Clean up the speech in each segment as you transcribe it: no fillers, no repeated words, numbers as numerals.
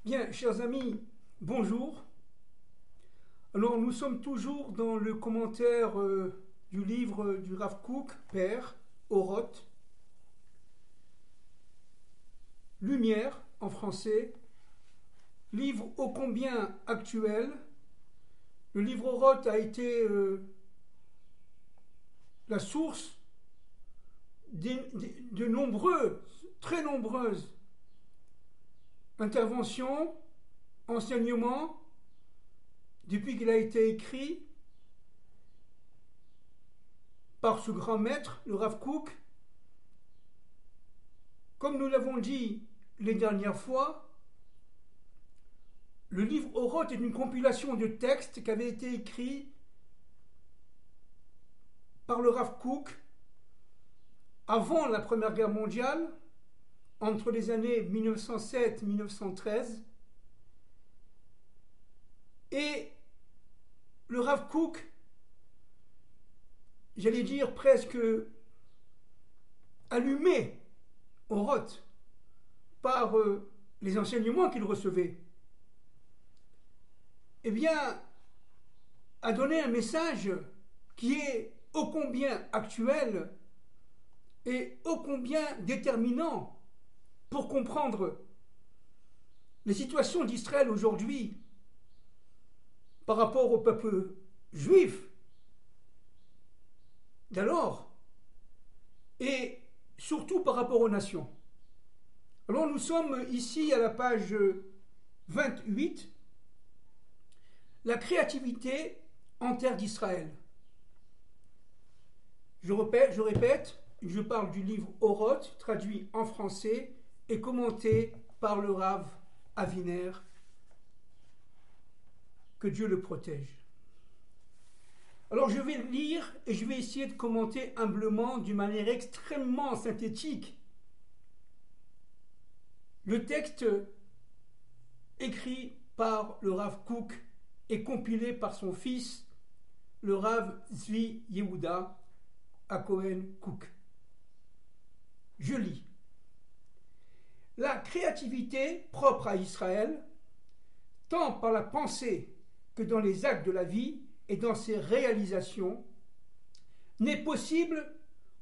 Bien, chers amis, bonjour. Alors, nous sommes toujours dans le commentaire du livre du Rav Kook, Père, Oroth, Lumière en français, livre ô combien actuel. Le livre Oroth a été la source de très nombreuses interventions, enseignements, depuis qu'il a été écrit par ce grand maître, le Rav Kook. Comme nous l'avons dit les dernières fois, le livre Oroth est une compilation de textes qui avaient été écrits par le Rav Kook avant la Première Guerre mondiale, entre les années 1907 et 1913. Et le Rav Kook, j'allais dire presque allumé Oroth par les enseignements qu'il recevait, eh bien, a donné un message qui est ô combien actuel et ô combien déterminant pour comprendre les situations d'Israël aujourd'hui par rapport au peuple juif d'alors et surtout par rapport aux nations. Alors nous sommes ici à la page 28, la créativité en terre d'Israël. Je répète, je parle du livre Oroth, traduit en français et commenté par le Rav Aviner, que Dieu le protège. Alors je vais lire et je vais essayer de commenter humblement, d'une manière extrêmement synthétique, le texte écrit par le Rav Kook et compilé par son fils, le Rav Zvi Yehuda à Cohen Kook. Je lis. La créativité propre à Israël, tant par la pensée que dans les actes de la vie et dans ses réalisations, n'est possible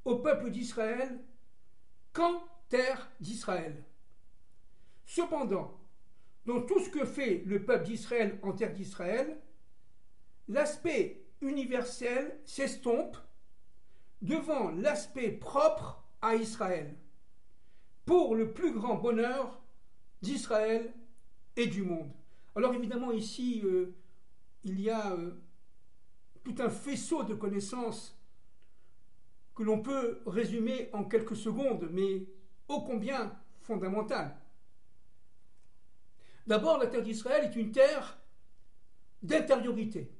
au peuple d'Israël qu'en terre d'Israël. Cependant, dans tout ce que fait le peuple d'Israël en terre d'Israël, l'aspect universel s'estompe devant l'aspect propre à Israël, pour le plus grand bonheur d'Israël et du monde. Alors évidemment ici, il y a tout un faisceau de connaissances que l'on peut résumer en quelques secondes, mais ô combien fondamentales. D'abord, la terre d'Israël est une terre d'intériorité.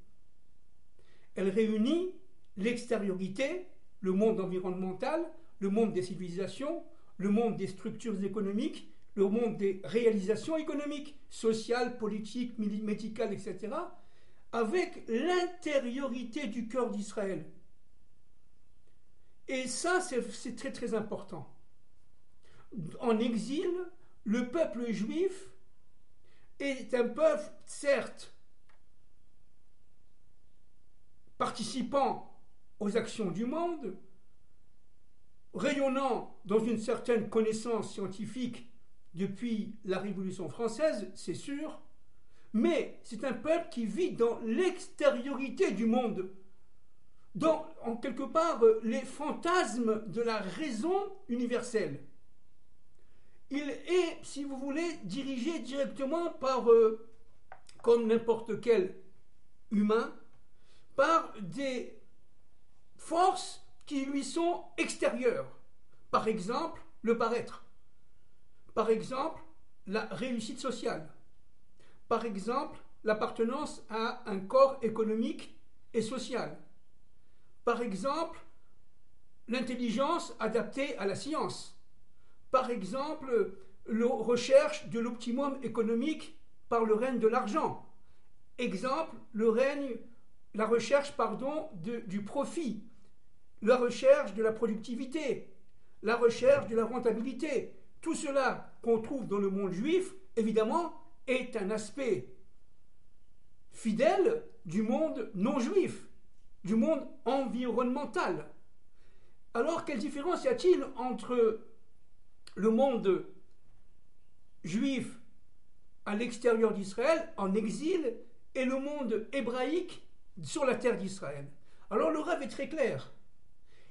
Elle réunit l'extériorité, le monde environnemental, le monde des civilisations, le monde des structures économiques, le monde des réalisations économiques, sociales, politiques, médicales, etc., avec l'intériorité du cœur d'Israël. Et ça, c'est très très important. En exil, le peuple juif est un peuple, certes, participant aux actions du monde, rayonnant dans une certaine connaissance scientifique depuis la Révolution française, c'est sûr, mais c'est un peuple qui vit dans l'extériorité du monde, dans, en quelque part, les fantasmes de la raison universelle. Il est, si vous voulez, dirigé directement par, comme n'importe quel humain, par des forces qui lui sont extérieures. Par exemple, le paraître. Par exemple, la réussite sociale. Par exemple, l'appartenance à un corps économique et social. Par exemple, l'intelligence adaptée à la science. Par exemple, la recherche de l'optimum économique par le règne de l'argent. Exemple, la recherche du profit, la recherche de la productivité, la recherche de la rentabilité. Tout cela qu'on trouve dans le monde juif, évidemment, est un aspect fidèle du monde non juif, du monde environnemental. Alors, quelle différence y a-t-il entre le monde juif à l'extérieur d'Israël, en exil, et le monde hébraïque sur la terre d'Israël? Alors, le Rav est très clair.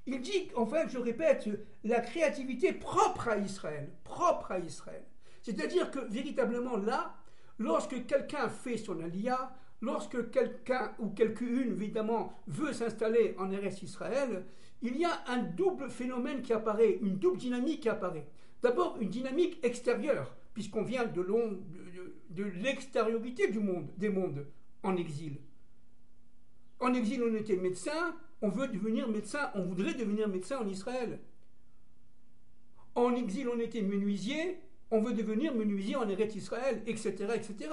Il dit, enfin, je répète, la créativité propre à Israël, propre à Israël. C'est-à-dire que, véritablement, là, lorsque quelqu'un fait son aliyah, lorsque quelqu'un ou quelqu'une, évidemment, veut s'installer en Eretz Israël, il y a un double phénomène qui apparaît, une double dynamique qui apparaît. D'abord, une dynamique extérieure, puisqu'on vient de l'extériorité des mondes en exil. En exil, on était médecin, on veut devenir médecin, on voudrait devenir médecin en Israël. En exil, on était menuisier, on veut devenir menuisier en Eretz Israël, etc., etc.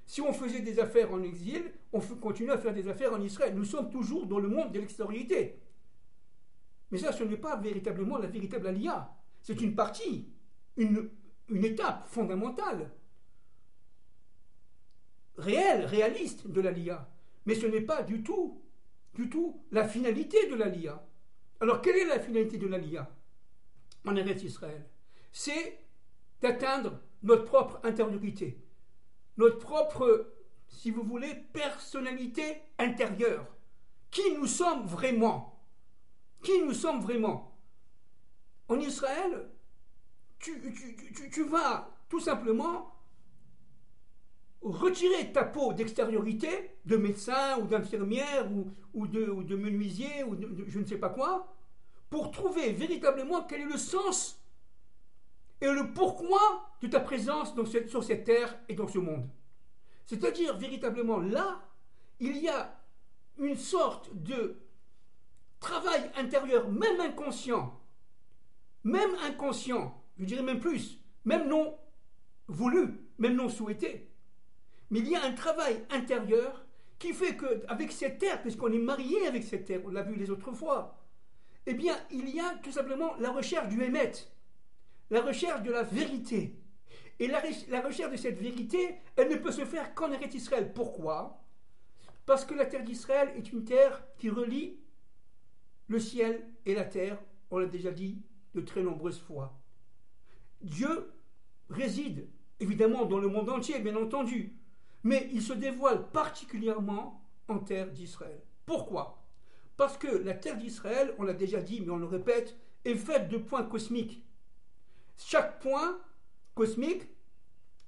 Si on faisait des affaires en exil, on continue à faire des affaires en Israël. Nous sommes toujours dans le monde de l'extériorité. Mais ça, ce n'est pas véritablement la véritable aliyah. C'est une partie, une étape fondamentale, réelle, réaliste de l'aliyah. Mais ce n'est pas du tout la finalité de l'aliyah. Alors, quelle est la finalité de l'aliyah en Eretz Israël? C'est d'atteindre notre propre intériorité, notre propre, si vous voulez, personnalité intérieure. Qui nous sommes vraiment? Qui nous sommes vraiment? En Israël, tu vas tout simplement retirer ta peau d'extériorité, de médecin ou d'infirmière ou de menuisier ou de je ne sais pas quoi, pour trouver véritablement quel est le sens et le pourquoi de ta présence sur cette terre et dans ce monde. C'est-à-dire, véritablement, là, il y a une sorte de travail intérieur, même inconscient, je dirais même plus, même non voulu, même non souhaité. Mais il y a un travail intérieur qui fait qu'avec cette terre, puisqu'on est marié avec cette terre, on l'a vu les autres fois, eh bien, il y a tout simplement la recherche du Hémet, la recherche de la vérité. Et la recherche de cette vérité, elle ne peut se faire qu'en Eretz Israël. Pourquoi? Parce que la terre d'Israël est une terre qui relie le ciel et la terre, on l'a déjà dit de très nombreuses fois. Dieu réside évidemment dans le monde entier, bien entendu, mais il se dévoile particulièrement en terre d'Israël. Pourquoi? Parce que la terre d'Israël, on l'a déjà dit, mais on le répète, est faite de points cosmiques. Chaque point cosmique,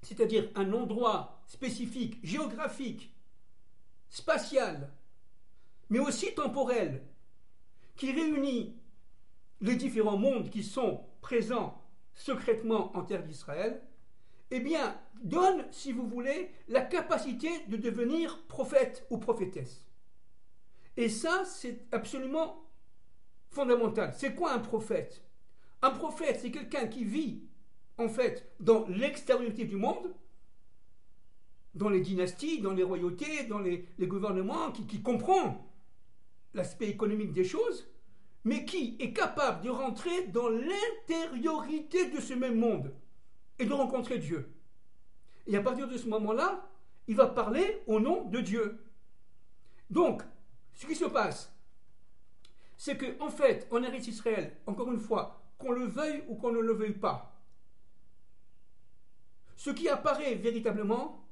c'est-à-dire un endroit spécifique, géographique, spatial, mais aussi temporel, qui réunit les différents mondes qui sont présents secrètement en terre d'Israël, eh bien, donne, si vous voulez, la capacité de devenir prophète ou prophétesse. Et ça, c'est absolument fondamental. C'est quoi un prophète? Un prophète, c'est quelqu'un qui vit, en fait, dans l'extériorité du monde, dans les dynasties, dans les royautés, dans les gouvernements, qui comprend l'aspect économique des choses, mais qui est capable de rentrer dans l'intériorité de ce même monde et de rencontrer Dieu. Et à partir de ce moment-là, il va parler au nom de Dieu. Donc, ce qui se passe, c'est qu'en fait, en Eretz Israël, encore une fois, qu'on le veuille ou qu'on ne le veuille pas, ce qui apparaît véritablement,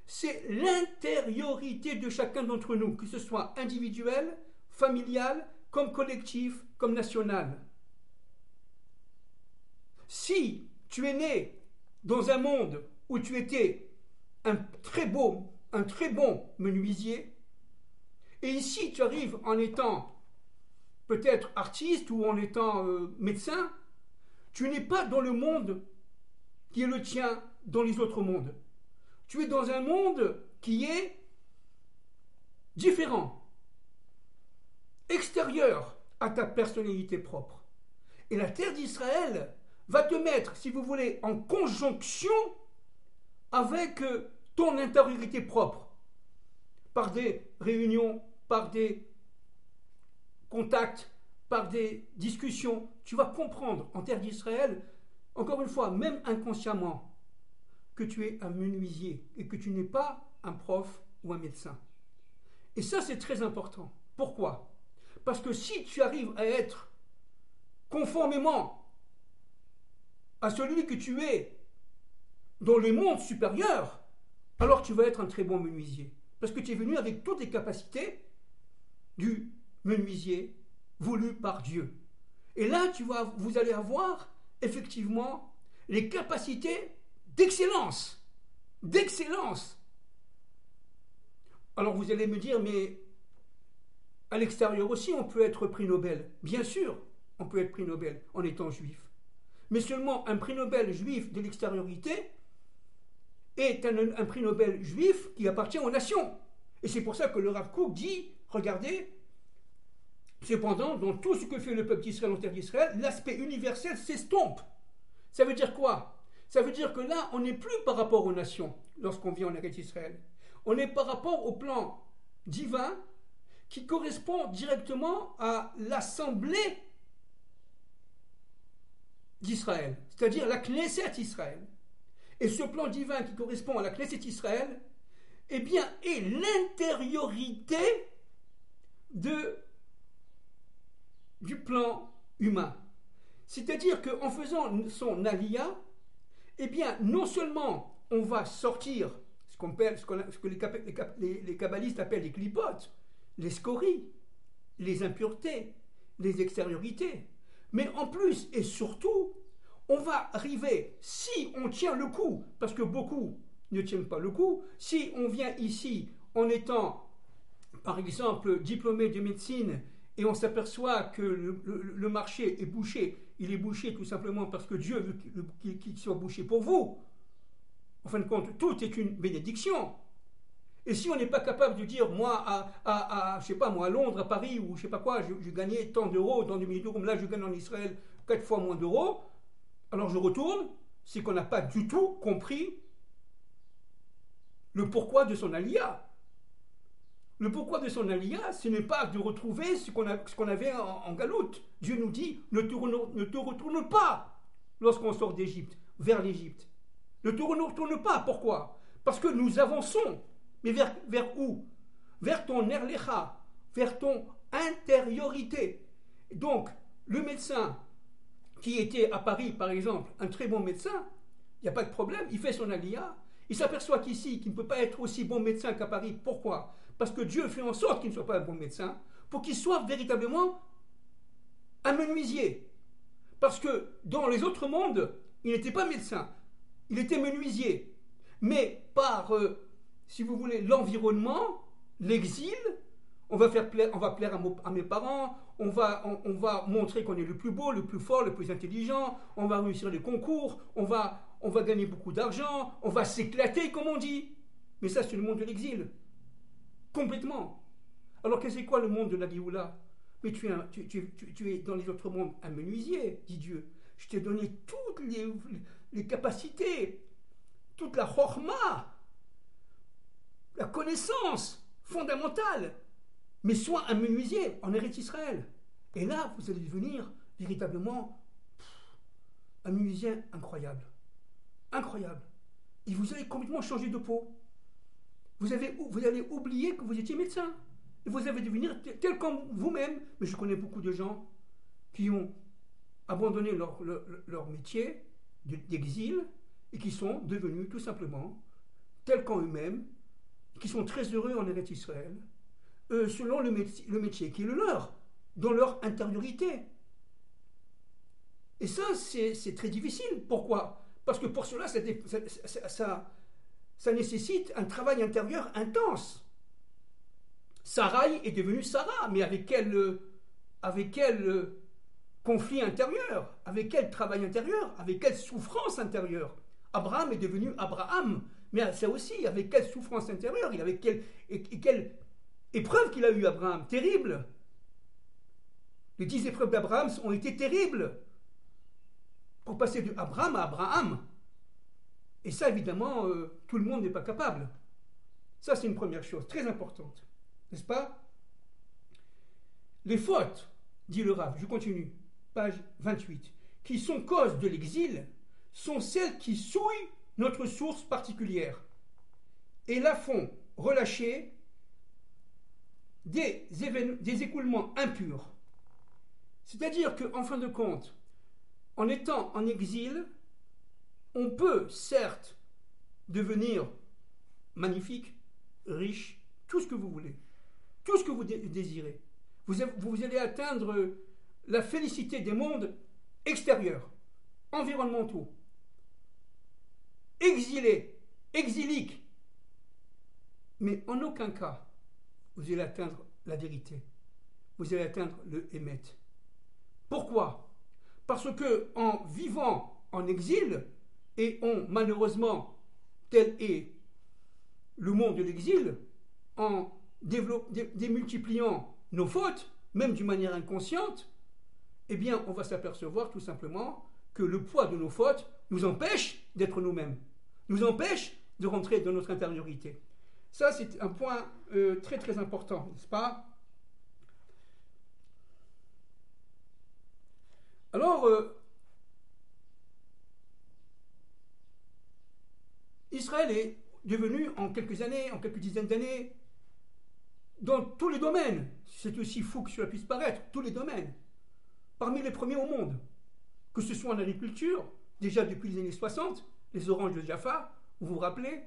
c'est l'intériorité de chacun d'entre nous, que ce soit individuel, familial, comme collectif, comme national. Si tu es né dans un monde où tu étais un très bon menuisier, et ici tu arrives en étant peut-être artiste ou en étant médecin, tu n'es pas dans le monde qui est le tien dans les autres mondes. Tu es dans un monde qui est différent, extérieur à ta personnalité propre. Et la terre d'Israël va te mettre, si vous voulez, en conjonction avec ton intériorité propre, par des réunions, par des contacts, par des discussions. Tu vas comprendre en terre d'Israël, encore une fois, même inconsciemment, que tu es un menuisier et que tu n'es pas un prof ou un médecin. Et ça, c'est très important. Pourquoi? Parce que si tu arrives à être conformément à celui que tu es dans les mondes supérieurs, alors tu vas être un très bon menuisier. Parce que tu es venu avec toutes les capacités du menuisier voulu par Dieu. Et là, vous allez avoir effectivement les capacités d'excellence. D'excellence. Alors vous allez me dire, mais à l'extérieur aussi, on peut être prix Nobel. Bien sûr, on peut être prix Nobel en étant juif. Mais seulement un prix Nobel juif de l'extériorité est un prix Nobel juif qui appartient aux nations. Et c'est pour ça que le Rav Kook dit, regardez, cependant, dans tout ce que fait le peuple d'Israël en terre d'Israël, l'aspect universel s'estompe. Ça veut dire quoi? Ça veut dire que là, on n'est plus par rapport aux nations lorsqu'on vit en Eretz Israël. On est par rapport au plan divin qui correspond directement à l'assemblée d'Israël, c'est-à-dire la Knesset Israël. Et ce plan divin qui correspond à la Knesset Israël, eh bien, est l'intériorité du plan humain. C'est-à-dire qu'en faisant son aliyah, eh bien, non seulement on va sortir ce que les kabbalistes appellent les clipotes, les scories, les impuretés, les extériorités, mais en plus et surtout, on va arriver, si on tient le coup, parce que beaucoup ne tiennent pas le coup, si on vient ici en étant, par exemple, diplômé de médecine, et on s'aperçoit que le marché est bouché, il est bouché tout simplement parce que Dieu veut qu'il soit bouché pour vous. En fin de compte, tout est une bénédiction. Et si on n'est pas capable de dire, moi, je sais pas, moi, à Londres, à Paris, ou je sais pas quoi, je gagnais tant d'euros, tant de milliers d'euros, là je gagne en Israël 4 fois moins d'euros, alors je retourne, c'est qu'on n'a pas du tout compris le pourquoi de son aliyah. Le pourquoi de son aliyah, ce n'est pas de retrouver ce qu'on avait en galoute. Dieu nous dit, ne te retourne pas lorsqu'on sort d'Égypte, vers l'Égypte. Ne te retourne pas. Pourquoi? Parce que nous avançons. Mais vers où? Vers ton erlecha, vers ton intériorité. Donc, le médecin qui était à Paris, par exemple, un très bon médecin, il n'y a pas de problème, il fait son aliyah, il s'aperçoit qu'ici, qu'il ne peut pas être aussi bon médecin qu'à Paris. Pourquoi? Parce que Dieu fait en sorte qu'il ne soit pas un bon médecin, pour qu'il soit véritablement un menuisier. Parce que dans les autres mondes, il n'était pas médecin, il était menuisier. Mais par, si vous voulez, l'environnement, l'exil, on va plaire à mes parents, on va montrer qu'on est le plus beau, le plus fort, le plus intelligent, on va réussir les concours, on va gagner beaucoup d'argent, on va s'éclater, comme on dit. Mais ça, c'est le monde de l'exil. Complètement. Alors que c'est quoi le monde de la Géoula? Mais tu es dans les autres mondes un menuisier, dit Dieu. Je t'ai donné toutes les capacités, toute la chorma, la connaissance fondamentale. Mais sois un menuisier en Eretz Israël. Et là, vous allez devenir véritablement un menuisier incroyable. Incroyable. Et vous allez complètement changer de peau. Vous allez oublier que vous étiez médecin. Et vous allez devenir tel comme vous-même. Mais je connais beaucoup de gens qui ont abandonné leur métier d'exil et qui sont devenus tout simplement tels qu'en eux-mêmes, qui sont très heureux en Eretz Israël, selon le métier qui est le leur, dans leur intériorité. Et ça, c'est très difficile. Pourquoi? Parce que pour cela, ça nécessite un travail intérieur intense. Sarai est devenue Sarah, mais avec quel conflit intérieur, avec quel travail intérieur, avec quelle souffrance intérieure. Abraham est devenu Abraham, mais ça aussi, avec quelle souffrance intérieure, avec quelle épreuve qu'il a eu Abraham, terrible. Les 10 épreuves d'Abraham ont été terribles pour passer de Abraham à Abraham. Et ça, évidemment, tout le monde n'est pas capable. Ça, c'est une première chose très importante. N'est-ce pas? Les fautes, dit le Rav, je continue, page 28, qui sont cause de l'exil, sont celles qui souillent notre source particulière et la font relâcher des écoulements impurs. C'est-à-dire qu'en fin de compte, en étant en exil, on peut certes devenir magnifique, riche, tout ce que vous voulez, tout ce que vous désirez. Vous allez atteindre la félicité des mondes extérieurs, environnementaux, exilés, exiliques. Mais en aucun cas, vous allez atteindre la vérité. Vous allez atteindre le Hémet. Pourquoi? Parce que en vivant en exil, et malheureusement, tel est le monde de l'exil, en démultipliant nos fautes, même d'une manière inconsciente, eh bien, on va s'apercevoir tout simplement que le poids de nos fautes nous empêche d'être nous-mêmes, nous empêche de rentrer dans notre intériorité. Ça, c'est un point très très important, n'est-ce pas? Alors, Israël est devenu en quelques années, en quelques dizaines d'années, dans tous les domaines, c'est aussi fou que cela puisse paraître, tous les domaines, parmi les premiers au monde, que ce soit en agriculture, déjà depuis les années 60, les oranges de Jaffa, vous vous rappelez,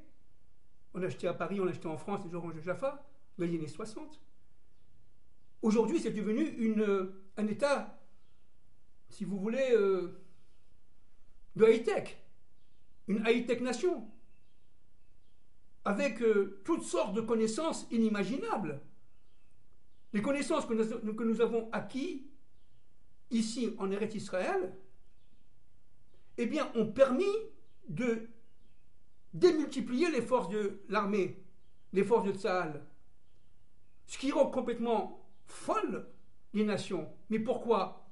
on achetait à Paris, on achetait en France les oranges de Jaffa, dans les années 60. Aujourd'hui, c'est devenu un état, si vous voulez, de high-tech, une high-tech nation, avec toutes sortes de connaissances inimaginables. Les connaissances que nous avons acquis ici en Eretz Israël, eh bien, ont permis de démultiplier les forces de l'armée, les forces de Tsahal, ce qui rend complètement folle les nations. Mais pourquoi?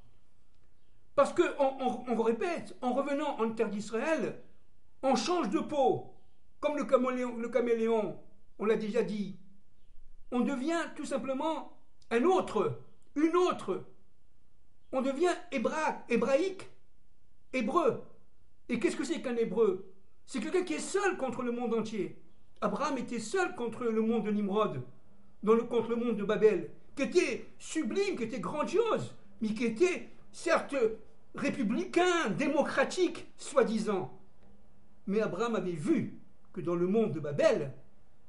Parce que, on répète, en revenant en terre d'Israël, on change de peau, comme le caméléon, on l'a déjà dit. On devient tout simplement un autre, une autre. On devient hébraïque, hébreu. Et qu'est-ce que c'est qu'un hébreu? C'est quelqu'un qui est seul contre le monde entier. Abraham était seul contre le monde de Nimrod, contre le monde de Babel, qui était sublime, qui était grandiose, mais qui était certes républicain, démocratique, soi-disant. Mais Abraham avait vu que dans le monde de Babel,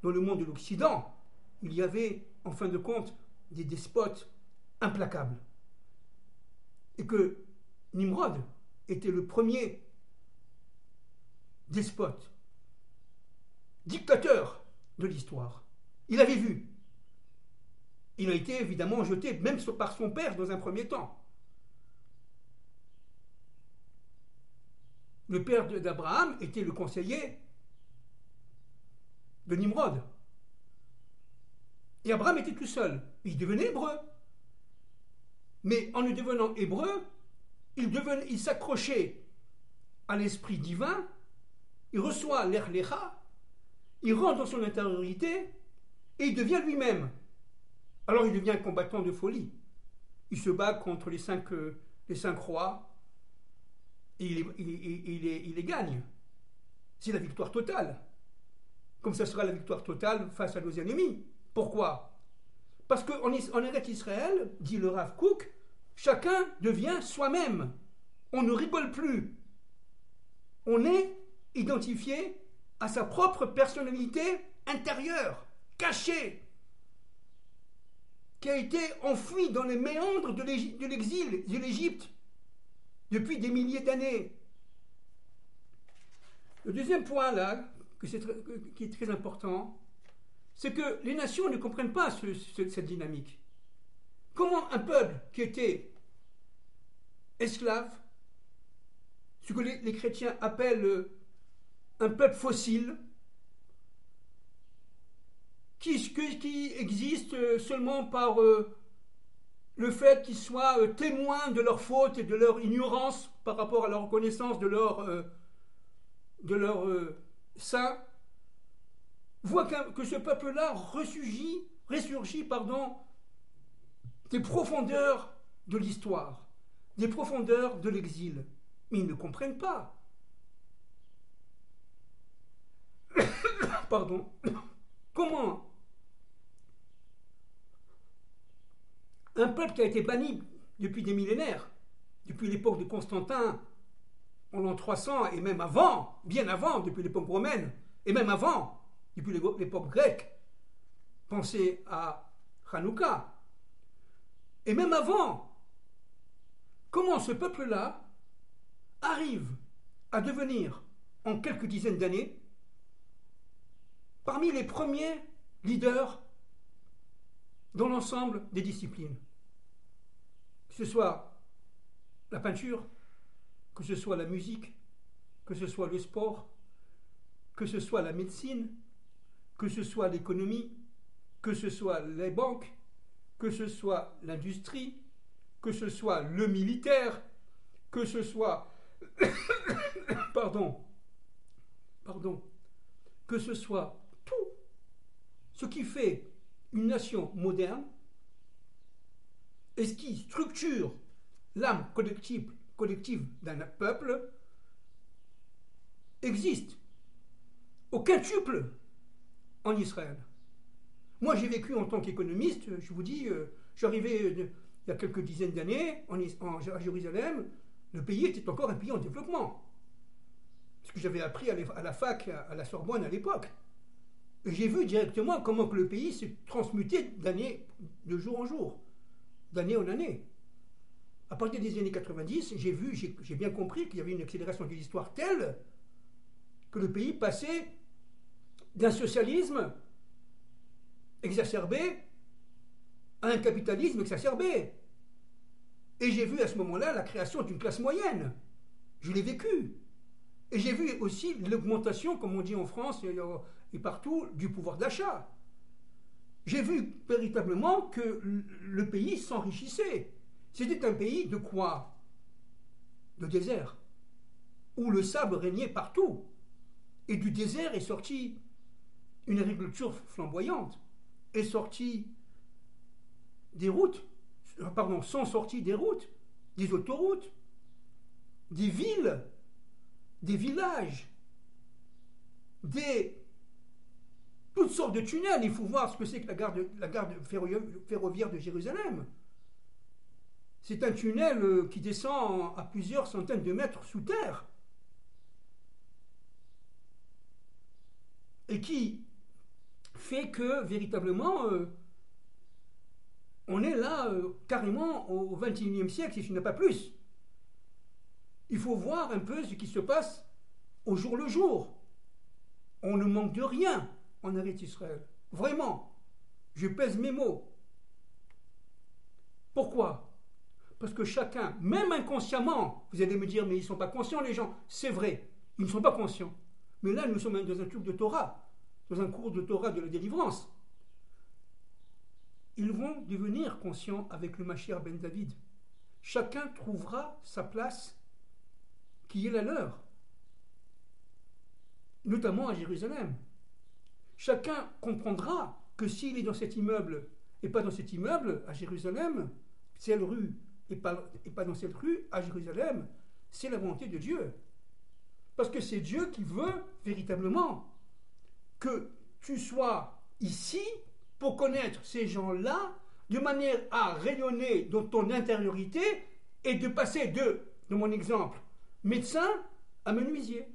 dans le monde de l'Occident, il y avait, en fin de compte, des despotes implacables. Et que Nimrod était le premier despote, dictateur de l'histoire. Il avait vu. Il a été évidemment jeté, même par son père, dans un premier temps. Le père d'Abraham était le conseiller de Nimrod. Et Abraham était tout seul. Il devenait hébreu. Mais en devenant hébreu, il s'accrochait à l'esprit divin, il reçoit l'Erlecha, il rentre dans son intériorité et il devient lui-même. Alors il devient un combattant de folie. Il se bat contre les cinq rois et il les gagne. C'est la victoire totale. Comme ça sera la victoire totale face à nos ennemis. Pourquoi? Parce qu'en Eretz Israël, dit le Rav Kook, chacun devient soi-même. On ne rigole plus. On est identifié à sa propre personnalité intérieure, cachée, qui a été enfouie dans les méandres de l'exil, de l'Égypte, depuis des milliers d'années. Le deuxième point, là, qui est très important, c'est que les nations ne comprennent pas cette dynamique. Comment un peuple qui était esclave, ce que les chrétiens appellent un peuple fossile, qui existe seulement par le fait qu'ils soient témoins de leur faute et de leur ignorance par rapport à la reconnaissance de leur saint, voit que ce peuple-là ressurgit des profondeurs de l'histoire, des profondeurs de l'exil. Mais ils ne comprennent pas. pardon, comment un peuple qui a été banni depuis des millénaires, depuis l'époque de Constantin, en l'an 300, et même avant, bien avant, depuis l'époque romaine, et même avant, depuis l'époque grecque, pensez à Hanouka, et même avant, comment ce peuple-là arrive à devenir, en quelques dizaines d'années, parmi les premiers leaders dans l'ensemble des disciplines. Que ce soit la peinture, que ce soit la musique, que ce soit le sport, que ce soit la médecine, que ce soit l'économie, que ce soit les banques, que ce soit l'industrie, que ce soit le militaire, que ce soit pardon, que ce soit tout ce qui fait une nation moderne et ce qui structure l'âme collective d'un peuple existe au quintuple en Israël. Moi, j'ai vécu en tant qu'économiste, je vous dis, je suis arrivé il y a quelques dizaines d'années à Jérusalem, le pays était encore un pays en développement. Ce que j'avais appris à la fac, à la Sorbonne à l'époque. Et j'ai vu directement comment que le pays se transmutait de jour en jour, d'année en année. À partir des années 90, j'ai bien compris qu'il y avait une accélération de l'histoire telle que le pays passait d'un socialisme exacerbé à un capitalisme exacerbé. Et j'ai vu à ce moment-là la création d'une classe moyenne. Je l'ai vécu. Et j'ai vu aussi l'augmentation, comme on dit en France et partout, du pouvoir d'achat. J'ai vu véritablement que le pays s'enrichissait. C'était un pays de quoi? De désert, où le sable régnait partout. Et du désert est sortie une agriculture flamboyante, est sortie des routes, sont sorties des routes, des autoroutes, des villes, des villages, toutes sortes de tunnels. Il faut voir ce que c'est que la gare ferroviaire de Jérusalem. C'est un tunnel qui descend à plusieurs centaines de mètres sous terre et qui fait que véritablement on est là carrément au XXIe siècle, si ce n'est pas plus. Il faut voir un peu ce qui se passe au jour le jour. On ne manque de rien en Eretz Israël. Vraiment. Je pèse mes mots. Pourquoi? Parce que chacun, même inconsciemment, vous allez me dire, mais ils ne sont pas conscients les gens. C'est vrai, ils ne sont pas conscients. Mais là, nous sommes dans un truc de Torah, dans un cours de Torah de la délivrance. Ils vont devenir conscients avec le Mashiach ben David. Chacun trouvera sa place qui est la leur, notamment à Jérusalem. Chacun comprendra que s'il est dans cet immeuble et pas dans cet immeuble à Jérusalem, cette rue et pas dans cette rue à Jérusalem, c'est la volonté de Dieu. Parce que c'est Dieu qui veut véritablement que tu sois ici pour connaître ces gens-là de manière à rayonner dans ton intériorité et de passer de mon exemple, médecin à menuisier.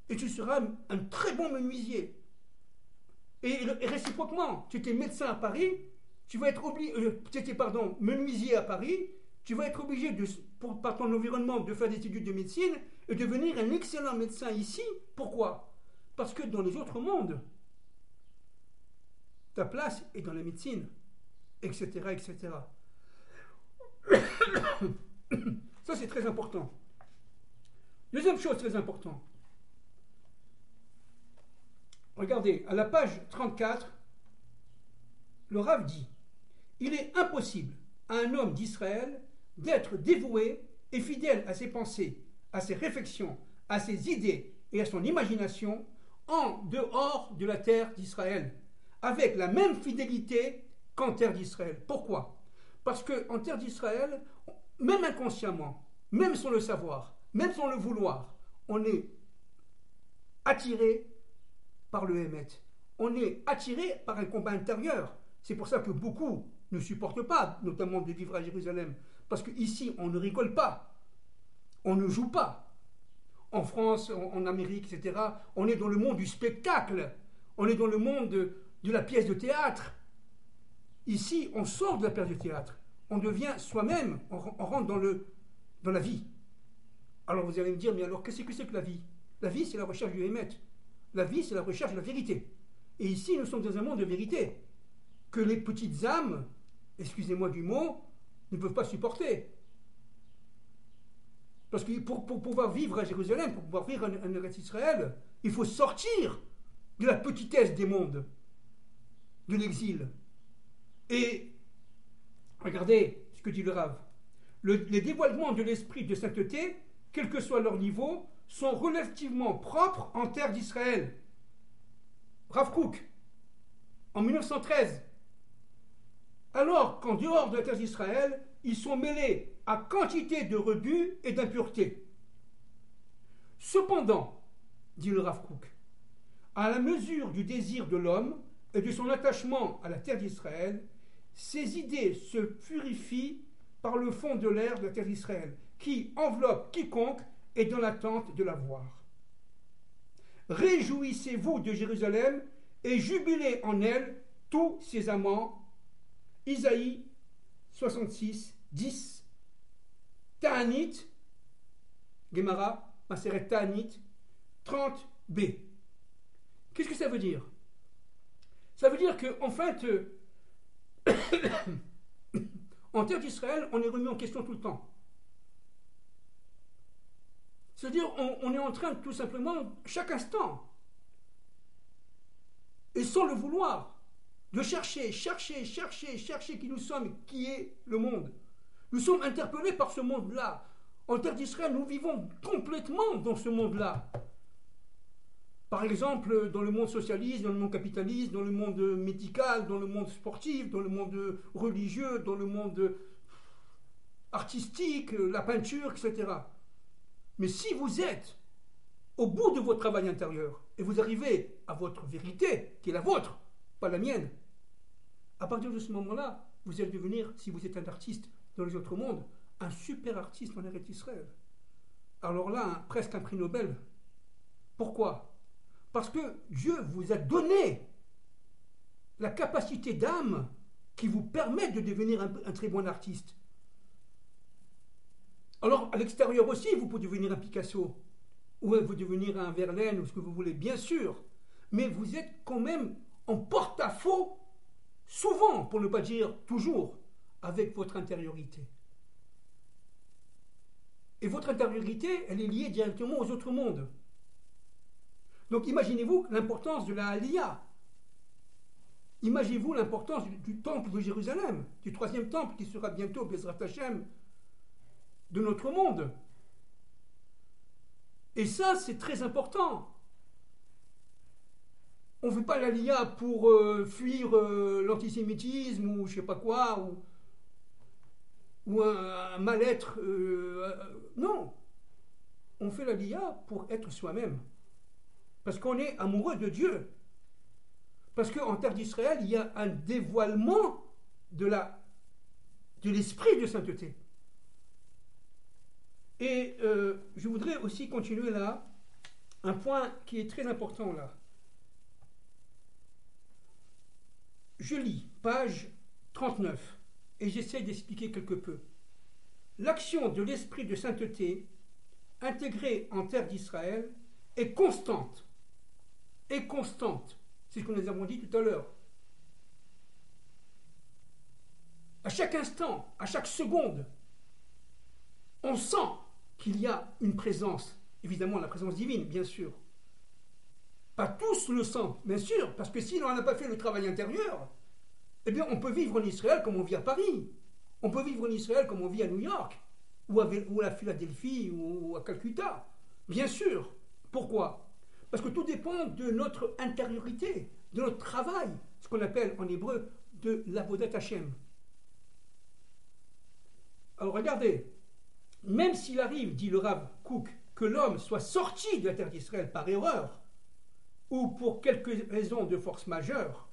Et tu seras un très bon menuisier. Et réciproquement, tu étais médecin à Paris, tu vas être menuisier à Paris, tu vas être obligé, par ton environnement, de faire des études de médecine et devenir un excellent médecin ici. Pourquoi? Parce que dans les autres mondes, ta place est dans la médecine, etc., etc. Ça, c'est très important. Deuxième chose très importante. Regardez, à la page 34, le Rav dit « Il est impossible à un homme d'Israël d'être dévoué et fidèle à ses pensées, à ses réflexions, à ses idées et à son imagination en dehors de la terre d'Israël, avec la même fidélité qu'en terre d'Israël. » Pourquoi? Parce qu'en terre d'Israël, même inconsciemment, même sans le savoir, même sans le vouloir, on est attiré par le Hémet. On est attiré par un combat intérieur. C'est pour ça que beaucoup ne supportent pas, notamment de vivre à Jérusalem. Parce qu'ici, on ne rigole pas. On ne joue pas. En France, en Amérique, etc., on est dans le monde du spectacle. On est dans le monde de la pièce de théâtre. Ici, on sort de la pièce de théâtre. On devient soi-même. On rentre dans la vie. Alors vous allez me dire, mais alors qu'est-ce que c'est que la vie? La vie, c'est la recherche du Hémet. La vie, c'est la recherche de la vérité. Et ici, nous sommes dans un monde de vérité que les petites âmes, excusez-moi du mot, ne peuvent pas supporter. Parce que pour pouvoir vivre à Jérusalem, pour pouvoir vivre en Eretz Israël, il faut sortir de la petitesse des mondes, de l'exil. Et regardez ce que dit le Rav. Les dévoilements de l'esprit de sainteté, quel que soit leur niveau, sont relativement propres en terre d'Israël. Rav Kook, en 1913. Alors qu'en dehors de la terre d'Israël, ils sont mêlés à quantité de rebut et d'impuretés. Cependant, dit le Rav Kook, à la mesure du désir de l'homme et de son attachement à la terre d'Israël, ses idées se purifient par le fond de l'air de la terre d'Israël, qui enveloppe quiconque est dans l'attente de la voir. Réjouissez-vous de Jérusalem et jubilez en elle tous ses amants. Isaïe 66, 10. Ta'anit, Gemara, Maseret Ta'anit, 30b. Qu'est-ce que ça veut dire? Ça veut dire qu'en fait, en terre d'Israël, on est remis en question tout le temps. C'est-à-dire, on est en train, tout simplement, chaque instant, et sans le vouloir, de chercher qui nous sommes, qui est le monde. Nous sommes interpellés par ce monde-là. En terre d'Israël, nous vivons complètement dans ce monde-là. Par exemple, dans le monde socialiste, dans le monde capitaliste, dans le monde médical, dans le monde sportif, dans le monde religieux, dans le monde artistique, la peinture, etc. Mais si vous êtes au bout de votre travail intérieur et vous arrivez à votre vérité, qui est la vôtre, pas la mienne, à partir de ce moment-là, vous allez devenir, si vous êtes un artiste dans les autres mondes, un super artiste en Eretz Israël. Alors là, presque un prix Nobel. Pourquoi? Parce que Dieu vous a donné la capacité d'âme qui vous permet de devenir un très bon artiste. Alors, à l'extérieur aussi, vous pouvez devenir un Picasso, ou vous pouvez devenir un Verlaine, ou ce que vous voulez, bien sûr. Mais vous êtes quand même en porte-à-faux, souvent, pour ne pas dire toujours, avec votre intériorité. Et votre intériorité, elle est liée directement aux autres mondes. Donc imaginez-vous l'importance de la Aliyah. Imaginez-vous l'importance du temple de Jérusalem, du troisième temple qui sera bientôt, Bezrat Hashem, de notre monde. Et ça, c'est très important. On ne fait pas l'Aliyah pour fuir l'antisémitisme ou je ne sais pas quoi, ou un mal-être. Non. On fait l'Aliyah pour être soi-même. Parce qu'on est amoureux de Dieu. Parce qu'en terre d'Israël, il y a un dévoilement de l'esprit de sainteté. Et je voudrais aussi continuer là, un point qui est très important là. Je lis, page 39, et j'essaie d'expliquer quelque peu. L'action de l'esprit de sainteté, intégré en terre d'Israël, est constante. Est constante. C'est ce que nous avons dit tout à l'heure. À chaque instant, à chaque seconde, on sent qu'il y a une présence, évidemment la présence divine, bien sûr. Pas tous le sentent, bien sûr, parce que si on n'a pas fait le travail intérieur, eh bien on peut vivre en Israël comme on vit à Paris. On peut vivre en Israël comme on vit à New York, ou à Philadelphie, ou à Calcutta. Bien sûr. Pourquoi? Parce que tout dépend de notre intériorité, de notre travail, ce qu'on appelle en hébreu de l'avodat Hashem. Alors regardez, même s'il arrive, dit le Rav Kook, que l'homme soit sorti de la terre d'Israël par erreur, ou pour quelques raisons de force majeure,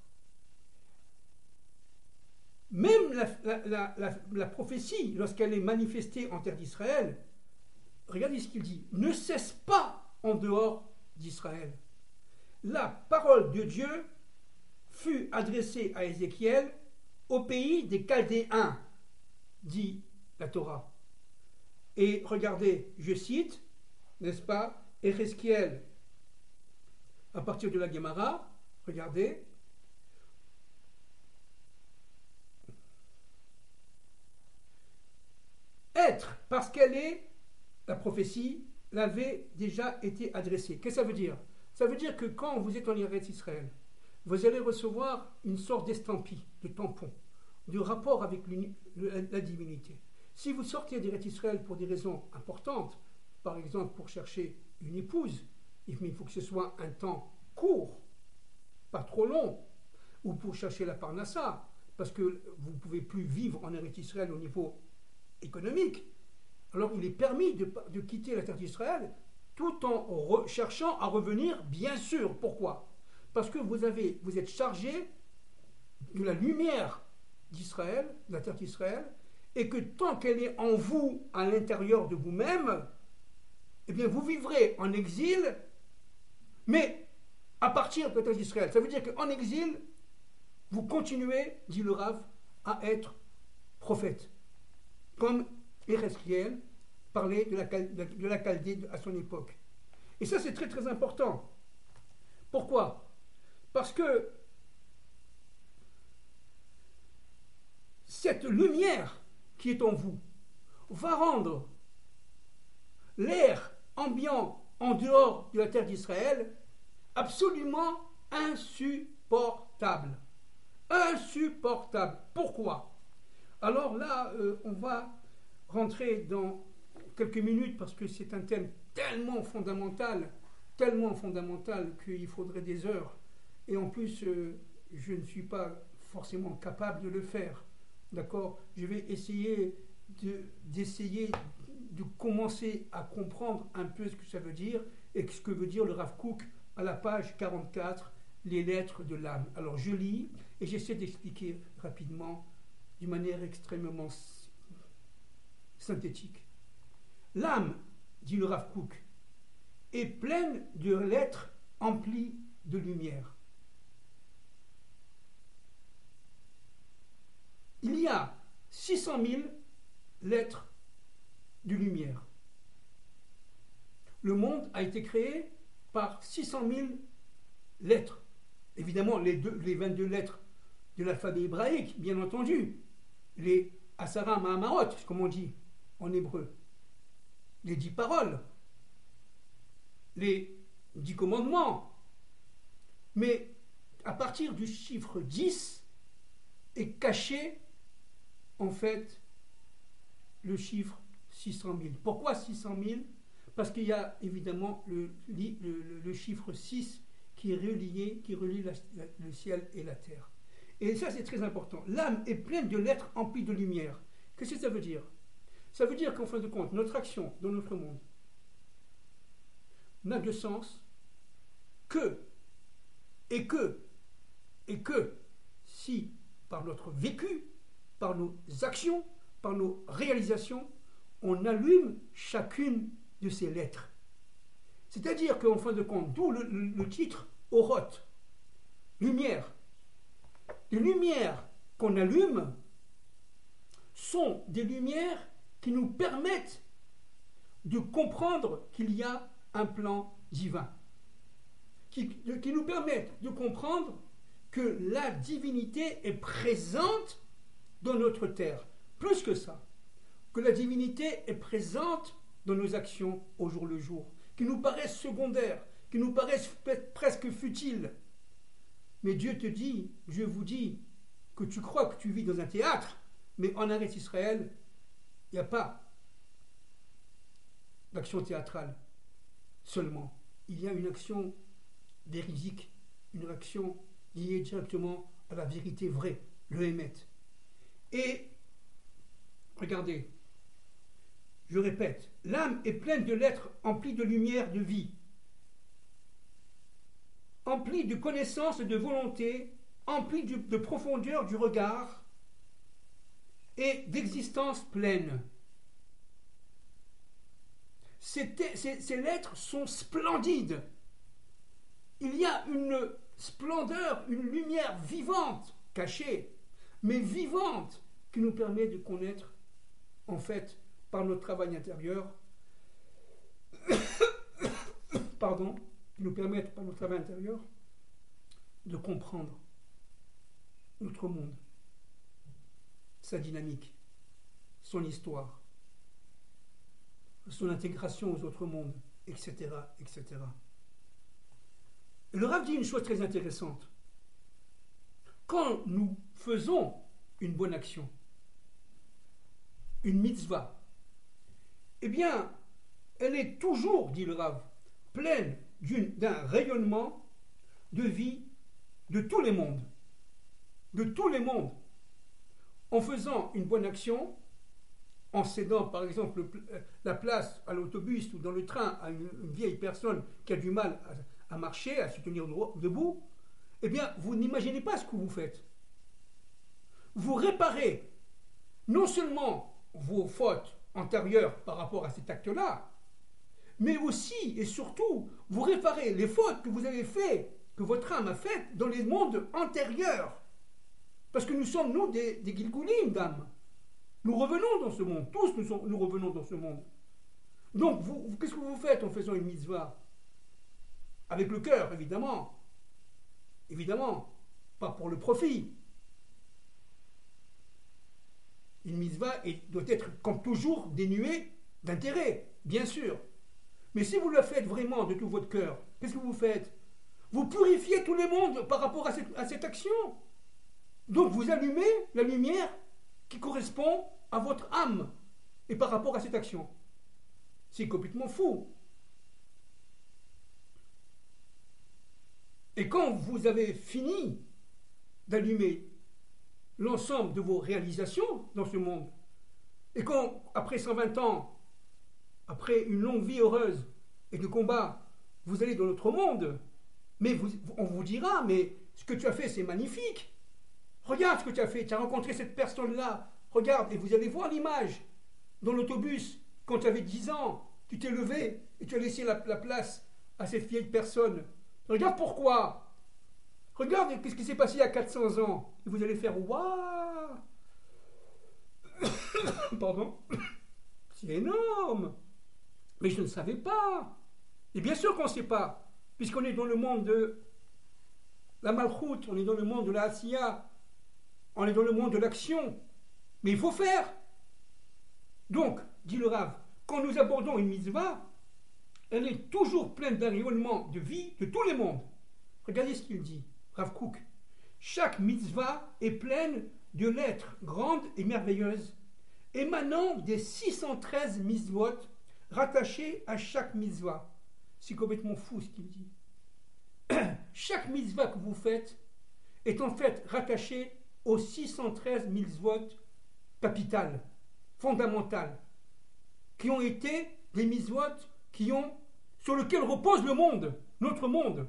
même la prophétie, lorsqu'elle est manifestée en terre d'Israël, regardez ce qu'il dit, ne cesse pas en dehors d'Israël. La parole de Dieu fut adressée à Ézéchiel au pays des Chaldéens, dit la Torah. Et regardez, je cite, n'est-ce pas, Ézéchiel, à partir de la Gemara, regardez, être, parce qu'elle est, la prophétie, l'avait déjà été adressée. Qu'est-ce que ça veut dire? Ça veut dire que quand vous êtes en Eretz Israël, vous allez recevoir une sorte d'estampille, de tampon, de rapport avec la divinité. Si vous sortez d'Eretz Israël pour des raisons importantes, par exemple pour chercher une épouse, mais il faut que ce soit un temps court, pas trop long, ou pour chercher la parnassa, parce que vous ne pouvez plus vivre en Eretz Israël au niveau économique, alors il est permis de quitter la terre d'Israël tout en cherchant à revenir, bien sûr. Pourquoi? Parce que vous êtes chargé de la lumière d'Israël, de la terre d'Israël, et que tant qu'elle est en vous, à l'intérieur de vous-même, eh bien vous vivrez en exil, mais à partir de la terre d'Israël. Ça veut dire qu'en exil, vous continuez, dit le Rav, à être prophète. Comme Ézéchiel parlait de la Chaldée à son époque. Et ça, c'est très très important. Pourquoi? Parce que cette lumière qui est en vous va rendre l'air ambiant en dehors de la terre d'Israël absolument insupportable. Insupportable. Pourquoi? Alors là, on va rentrer dans quelques minutes parce que c'est un thème tellement fondamental qu'il faudrait des heures. Et en plus, je ne suis pas forcément capable de le faire. D'accord? Je vais essayer de commencer à comprendre un peu ce que ça veut dire et ce que veut dire le Rav Kook à la page 44, les lettres de l'âme. Alors je lis et j'essaie d'expliquer rapidement d'une manière extrêmement synthétique. L'âme, dit le Rav Kook, est pleine de lettres emplies de lumière. Il y a 600 000 lettres de lumière. Le monde a été créé par 600 000 lettres. Évidemment, les 22 lettres de l'alphabet hébraïque, bien entendu. Les Asara Mahamarot, comme on dit en hébreu. Les 10 paroles. Les 10 commandements. Mais à partir du chiffre 10 est caché, en fait, le chiffre 600 000. Pourquoi 600 000? Parce qu'il y a évidemment le chiffre 6 qui relie le ciel et la terre. Et ça, c'est très important. L'âme est pleine de lettres emplies de lumière. Qu'est-ce que ça veut dire? Ça veut dire qu'en fin de compte, notre action dans notre monde n'a de sens que si, par notre vécu, par nos actions, par nos réalisations, on allume chacune de ces lettres. C'est-à-dire qu'en fin de compte, d'où le titre Oroth, lumière. Les lumières qu'on allume sont des lumières qui nous permettent de comprendre qu'il y a un plan divin, qui nous permettent de comprendre que la divinité est présente dans notre terre. Plus que ça, que la divinité est présente dans nos actions au jour le jour, qui nous paraissent secondaires, qui nous paraissent presque futiles. Mais Dieu te dit, je vous dis, que tu crois que tu vis dans un théâtre, mais en Eretz Israël, il n'y a pas d'action théâtrale seulement. Il y a une action véridique, une action liée directement à la vérité vraie, le Hémet. Et, regardez, je répète, l'âme est pleine de lettres emplies de lumière de vie. empli de connaissances et de volonté, empli de profondeur du regard et d'existence pleine. Ces lettres sont splendides. Il y a une splendeur, une lumière vivante, cachée, mais vivante, qui nous permet de connaître, en fait, par notre travail intérieur, pardon, qui nous permettent, par notre travail intérieur, de comprendre notre monde, sa dynamique, son histoire, son intégration aux autres mondes, etc., etc. Le Rav dit une chose très intéressante. Quand nous faisons une bonne action, une mitzvah, eh bien, elle est toujours, dit le Rav, pleine d'un rayonnement de vie de tous les mondes. De tous les mondes. En faisant une bonne action, en cédant par exemple la place à l'autobus ou dans le train à une vieille personne qui a du mal à marcher, à se tenir debout, eh bien, vous n'imaginez pas ce que vous faites. Vous réparez non seulement vos fautes antérieures par rapport à cet acte-là, mais aussi et surtout, vous réparez les fautes que vous avez faites, que votre âme a faites dans les mondes antérieurs. Parce que nous sommes, nous, des Gilgulim d'âme. Nous revenons dans ce monde. Tous nous revenons dans ce monde. Donc, qu'est-ce que vous faites en faisant une mitzvah? Avec le cœur, évidemment. Évidemment. Pas pour le profit. Une mitzvah doit être, comme toujours, dénuée d'intérêt, bien sûr. Mais si vous le faites vraiment de tout votre cœur, qu'est-ce que vous faites? Vous purifiez tout le monde par rapport à cette action. Donc vous allumez la lumière qui correspond à votre âme et par rapport à cette action. C'est complètement fou. Et quand vous avez fini d'allumer l'ensemble de vos réalisations dans ce monde, et quand, après 120 ans, après une longue vie heureuse et de combat, vous allez dans l'autre monde, mais on vous dira, mais ce que tu as fait, c'est magnifique. Regarde ce que tu as fait, tu as rencontré cette personne-là. Regarde, et vous allez voir l'image. Dans l'autobus, quand tu avais 10 ans, tu t'es levé et tu as laissé la place à cette vieille personne. Regarde pourquoi. Regarde ce qui s'est passé il y a 400 ans. Et vous allez faire waouh. Pardon. C'est énorme. Mais je ne savais pas. Et bien sûr qu'on ne sait pas, puisqu'on est dans le monde de la malchoute, on est dans le monde de la asiya, on est dans le monde de l'action. Mais il faut faire. Donc, dit le Rav, quand nous abordons une mitzvah, elle est toujours pleine d'un rayonnement de vie de tous les mondes. Regardez ce qu'il dit, Rav Kook. Chaque mitzvah est pleine de lettres grandes et merveilleuses, émanant des 613 mitzvot rattachées à chaque mitzvah. C'est complètement fou ce qu'il dit. Chaque mitzvah que vous faites est en fait rattachée aux 613 mitzvot capitales, fondamentales, qui ont été des mitzvot sur lesquels repose le monde, notre monde.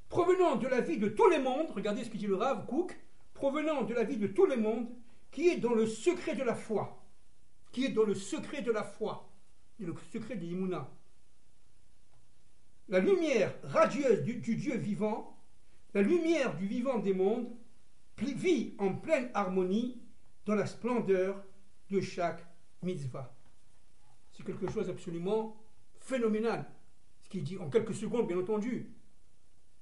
Provenant de la vie de tous les mondes, regardez ce que dit le Rav Kook, provenant de la vie de tous les mondes, qui est dans le secret de la foi, qui est dans le secret de la foi, le secret de l'Imouna. La lumière radieuse du Dieu vivant, la lumière du vivant des mondes, vit en pleine harmonie dans la splendeur de chaque mitzvah. C'est quelque chose d'absolument phénoménal. Ce qu'il dit en quelques secondes, bien entendu.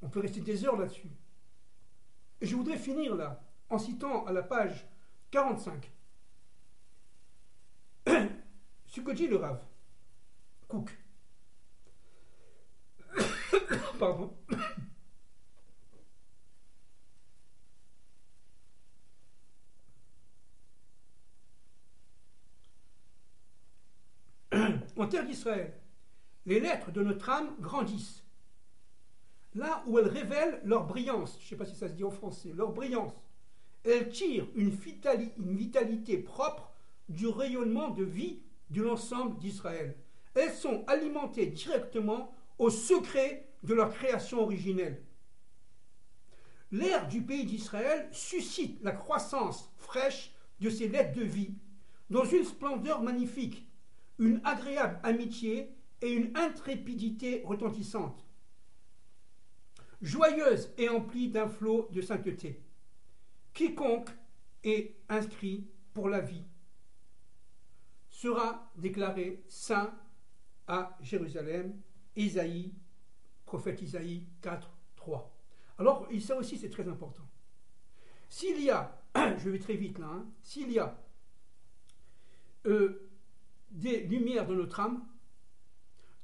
On peut rester des heures là-dessus. Et je voudrais finir là, en citant à la page 45, ce que dit le Rav Kook. Pardon. En terre d'Israël, les lettres de notre âme grandissent. Là où elles révèlent leur brillance, je ne sais pas si ça se dit en français, leur brillance, elles tirent une vitalité propre du rayonnement de vie de l'ensemble d'Israël. elles sont alimentées directement au secret de leur création originelle. L'ère du pays d'Israël suscite la croissance fraîche de ses lettres de vie, dans une splendeur magnifique, une agréable amitié et une intrépidité retentissante, joyeuse et emplie d'un flot de sainteté. Quiconque est inscrit pour la vie sera déclaré saint à Jérusalem. Isaïe, prophète Isaïe 4, 3. Alors, ça aussi c'est très important. S'il y a, je vais très vite là, s'il y a des lumières dans notre âme,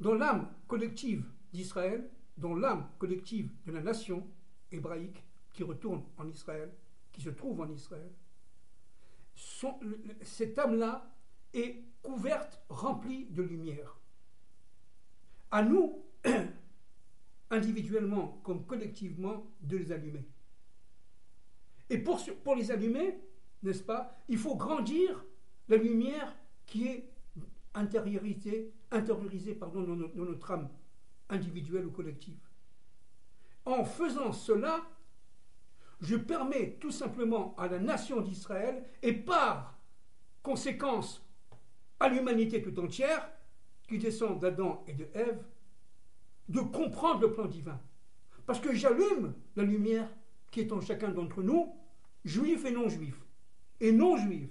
dans l'âme collective d'Israël, dans l'âme collective de la nation hébraïque qui retourne en Israël, qui se trouve en Israël, cette âme-là est couverte, remplie de lumière. À nous, individuellement comme collectivement, de les allumer. Et pour les allumer, n'est-ce pas, il faut grandir la lumière qui est intériorisée dans notre âme individuelle ou collective. En faisant cela, je permets tout simplement à la nation d'Israël et par conséquence à l'humanité tout entière, qui descend d'Adam et de Ève, de comprendre le plan divin. Parce que j'allume la lumière qui est en chacun d'entre nous, juifs et non-juifs. Et non-juifs.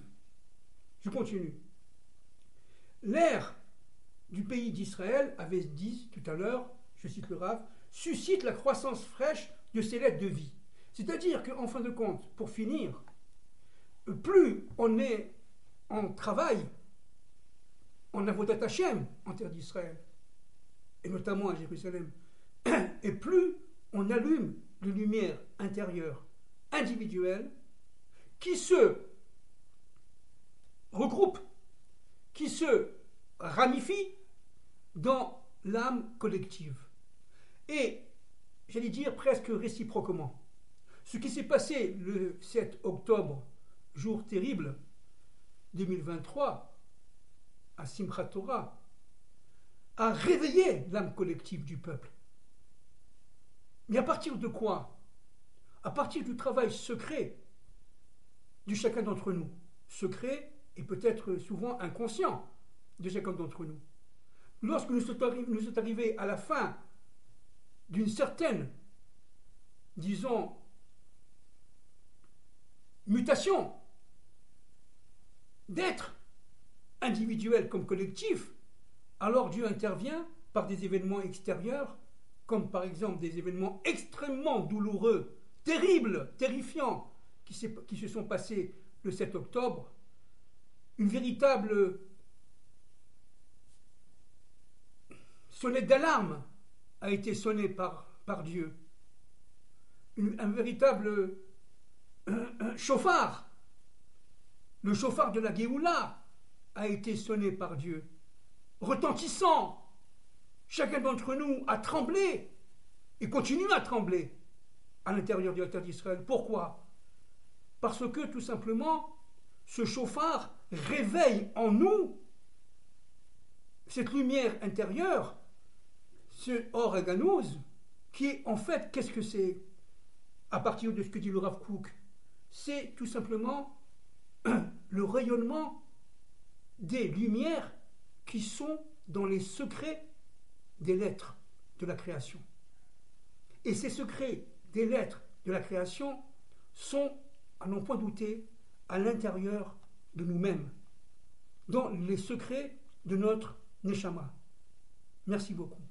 Je continue. L'ère du pays d'Israël avait dit tout à l'heure, je cite le Rav, suscite la croissance fraîche de ses lettres de vie. C'est-à-dire qu'en fin de compte, pour finir, plus on est en travail, en Avodat Hashem, en terre d'Israël, et notamment à Jérusalem, et plus on allume de lumière intérieure individuelle qui se regroupe, qui se ramifie dans l'âme collective. Et, j'allais dire presque réciproquement. Ce qui s'est passé le 7 octobre, jour terrible 2023, à Simchat Torah, a réveillé l'âme collective du peuple. Mais à partir de quoi? À partir du travail secret de chacun d'entre nous. Secret et peut-être souvent inconscient de chacun d'entre nous. Lorsque nous sommes arrivés à la fin d'une certaine, disons, mutation d'être individuel comme collectif, alors Dieu intervient par des événements extérieurs, comme par exemple des événements extrêmement douloureux, terribles, terrifiants, qui se sont passés le 7 octobre, une véritable sonnette d'alarme a été sonnée par Dieu, un véritable chauffard, le chauffard de la Géoula a été sonné par Dieu, retentissant. Chacun d'entre nous a tremblé et continue à trembler à l'intérieur de la terre d'Israël. Pourquoi? Parce que tout simplement, ce chauffard réveille en nous cette lumière intérieure, ce Or Ganouz, qui est en fait, qu'est-ce que c'est? À partir de ce que dit le Rav Kook, c'est tout simplement le rayonnement des lumières qui sont dans les secrets des lettres de la création. Et ces secrets des lettres de la création sont, à n'en point douter, à l'intérieur de nous-mêmes, dans les secrets de notre Neshama. Merci beaucoup.